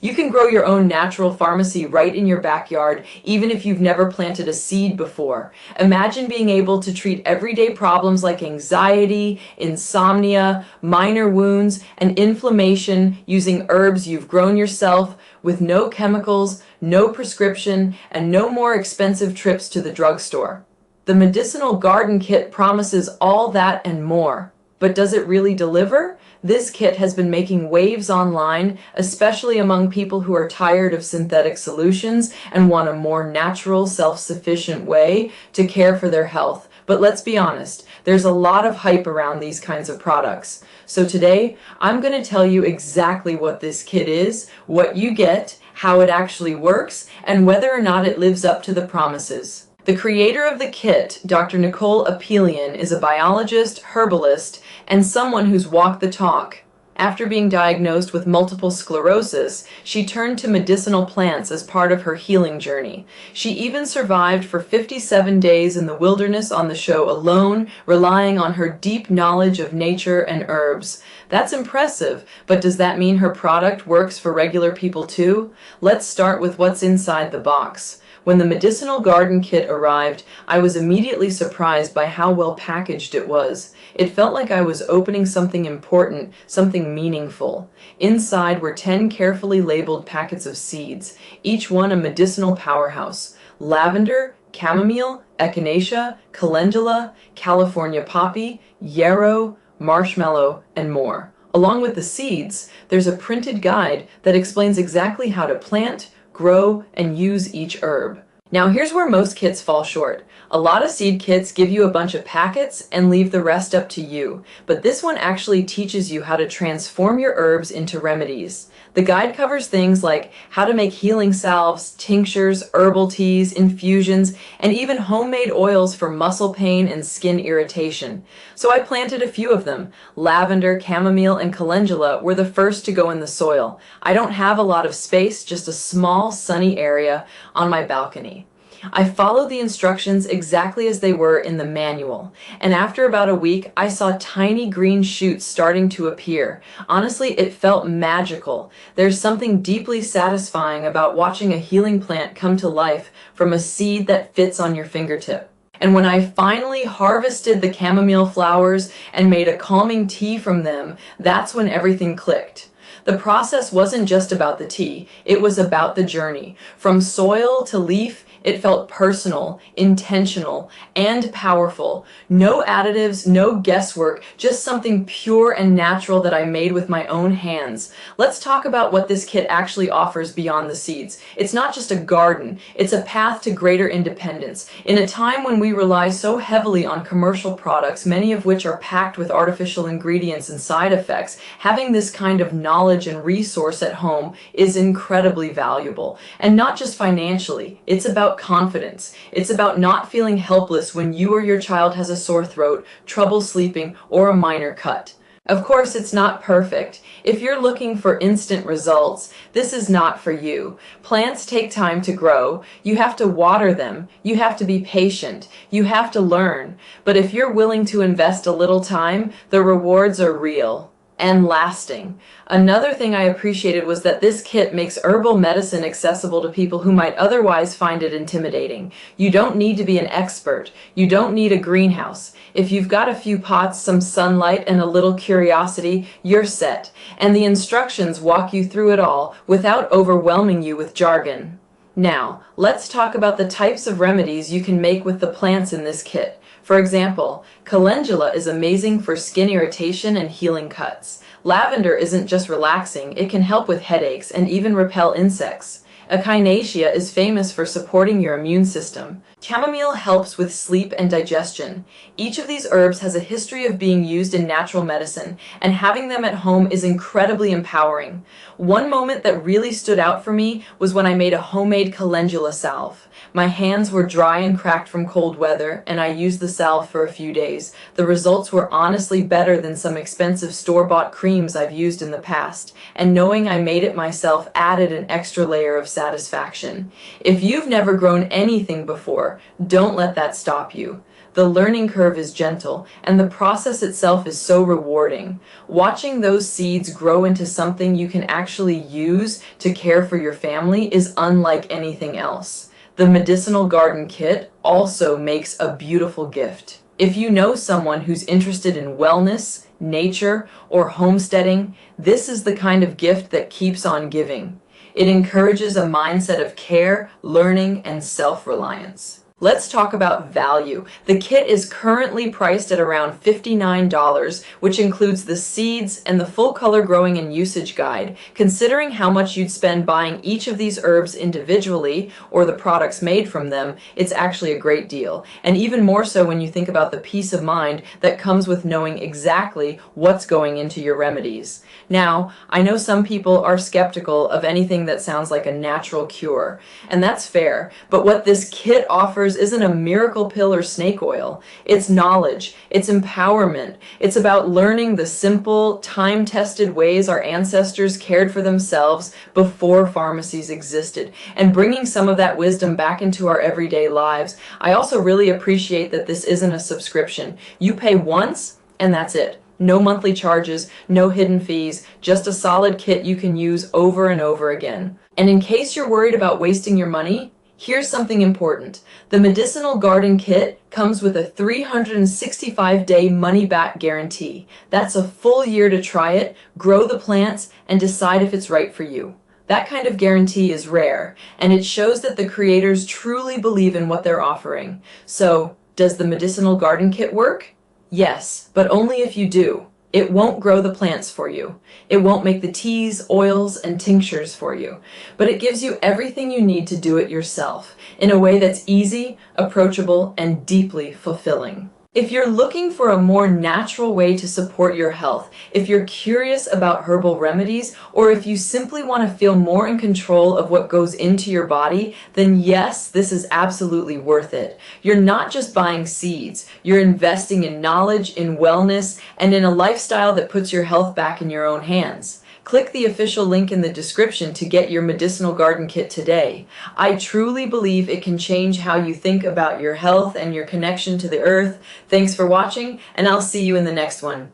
You can grow your own natural pharmacy right in your backyard, even if you've never planted a seed before. Imagine being able to treat everyday problems like anxiety, insomnia, minor wounds, and inflammation using herbs you've grown yourself with no chemicals, no prescription, and no more expensive trips to the drugstore. The Medicinal Garden Kit promises all that and more. But does it really deliver? This kit has been making waves online, especially among people who are tired of synthetic solutions and want a more natural, self-sufficient way to care for their health. But let's be honest, there's a lot of hype around these kinds of products. So today, I'm going to tell you exactly what this kit is, what you get, how it actually works, and whether or not it lives up to the promises. The creator of the kit, Dr. Nicole Apelian, is a biologist, herbalist, and someone who's walked the talk. After being diagnosed with multiple sclerosis, she turned to medicinal plants as part of her healing journey. She even survived for 57 days in the wilderness on the show alone, relying on her deep knowledge of nature and herbs. That's impressive, but does that mean her product works for regular people too? Let's start with what's inside the box. When the Medicinal Garden Kit arrived, I was immediately surprised by how well packaged it was. It felt like I was opening something important, something meaningful. Inside were 10 carefully labeled packets of seeds, each one a medicinal powerhouse. Lavender, chamomile, echinacea, calendula, California poppy, yarrow, marshmallow, and more. Along with the seeds, there's a printed guide that explains exactly how to plant, grow, and use each herb. Now here's where most kits fall short. A lot of seed kits give you a bunch of packets and leave the rest up to you, but this one actually teaches you how to transform your herbs into remedies. The guide covers things like how to make healing salves, tinctures, herbal teas, infusions, and even homemade oils for muscle pain and skin irritation. So I planted a few of them. Lavender, chamomile, and calendula were the first to go in the soil. I don't have a lot of space, just a small sunny area on my balcony. I followed the instructions exactly as they were in the manual, and after about a week, I saw tiny green shoots starting to appear. Honestly, it felt magical. There's something deeply satisfying about watching a healing plant come to life from a seed that fits on your fingertip. And when I finally harvested the chamomile flowers and made a calming tea from them, that's when everything clicked. The process wasn't just about the tea, it was about the journey. From soil to leaf, it felt personal, intentional, and powerful. No additives, no guesswork, just something pure and natural that I made with my own hands. Let's talk about what this kit actually offers beyond the seeds. It's not just a garden, it's a path to greater independence. In a time when we rely so heavily on commercial products, many of which are packed with artificial ingredients and side effects, having this kind of knowledge and resource at home is incredibly valuable. And not just financially, it's about confidence. It's about not feeling helpless when you or your child has a sore throat, trouble sleeping, or a minor cut. Of course, it's not perfect. If you're looking for instant results, this is not for you. Plants take time to grow. You have to water them. You have to be patient. You have to learn. But if you're willing to invest a little time, the rewards are real and lasting. Another thing I appreciated was that this kit makes herbal medicine accessible to people who might otherwise find it intimidating. You don't need to be an expert. You don't need a greenhouse. If you've got a few pots, some sunlight, and a little curiosity, you're set. And the instructions walk you through it all without overwhelming you with jargon. Now, let's talk about the types of remedies you can make with the plants in this kit. For example, calendula is amazing for skin irritation and healing cuts. Lavender isn't just relaxing, it can help with headaches and even repel insects. Echinacea is famous for supporting your immune system. Chamomile helps with sleep and digestion. Each of these herbs has a history of being used in natural medicine, and having them at home is incredibly empowering. One moment that really stood out for me was when I made a homemade calendula salve. My hands were dry and cracked from cold weather, and I used the salve for a few days. The results were honestly better than some expensive store-bought creams I've used in the past, and knowing I made it myself added an extra layer of satisfaction. If you've never grown anything before, don't let that stop you. The learning curve is gentle, and the process itself is so rewarding. Watching those seeds grow into something you can actually use to care for your family is unlike anything else. The Medicinal Garden Kit also makes a beautiful gift. If you know someone who's interested in wellness, nature, or homesteading, this is the kind of gift that keeps on giving. It encourages a mindset of care, learning, and self-reliance. Let's talk about value. The kit is currently priced at around $59, which includes the seeds and the full color growing and usage guide. Considering how much you'd spend buying each of these herbs individually or the products made from them, it's actually a great deal. And even more so when you think about the peace of mind that comes with knowing exactly what's going into your remedies. Now, I know some people are skeptical of anything that sounds like a natural cure, and that's fair, but what this kit offers isn't a miracle pill or snake oil. It's knowledge, it's empowerment, it's about learning the simple, time-tested ways our ancestors cared for themselves before pharmacies existed, and bringing some of that wisdom back into our everyday lives. I also really appreciate that this isn't a subscription. You pay once, and that's it. No monthly charges, no hidden fees, just a solid kit you can use over and over again. And in case you're worried about wasting your money, here's something important. The Medicinal Garden Kit comes with a 365-day money-back guarantee. That's a full year to try it, grow the plants, and decide if it's right for you. That kind of guarantee is rare, and it shows that the creators truly believe in what they're offering. So, does the Medicinal Garden Kit work? Yes, but only if you do. It won't grow the plants for you. It won't make the teas, oils, and tinctures for you. But it gives you everything you need to do it yourself in a way that's easy, approachable, and deeply fulfilling. If you're looking for a more natural way to support your health, if you're curious about herbal remedies, or if you simply want to feel more in control of what goes into your body, then yes, this is absolutely worth it. You're not just buying seeds, you're investing in knowledge, in wellness, and in a lifestyle that puts your health back in your own hands. Click the official link in the description to get your Medicinal Garden Kit today. I truly believe it can change how you think about your health and your connection to the earth. Thanks for watching, and I'll see you in the next one.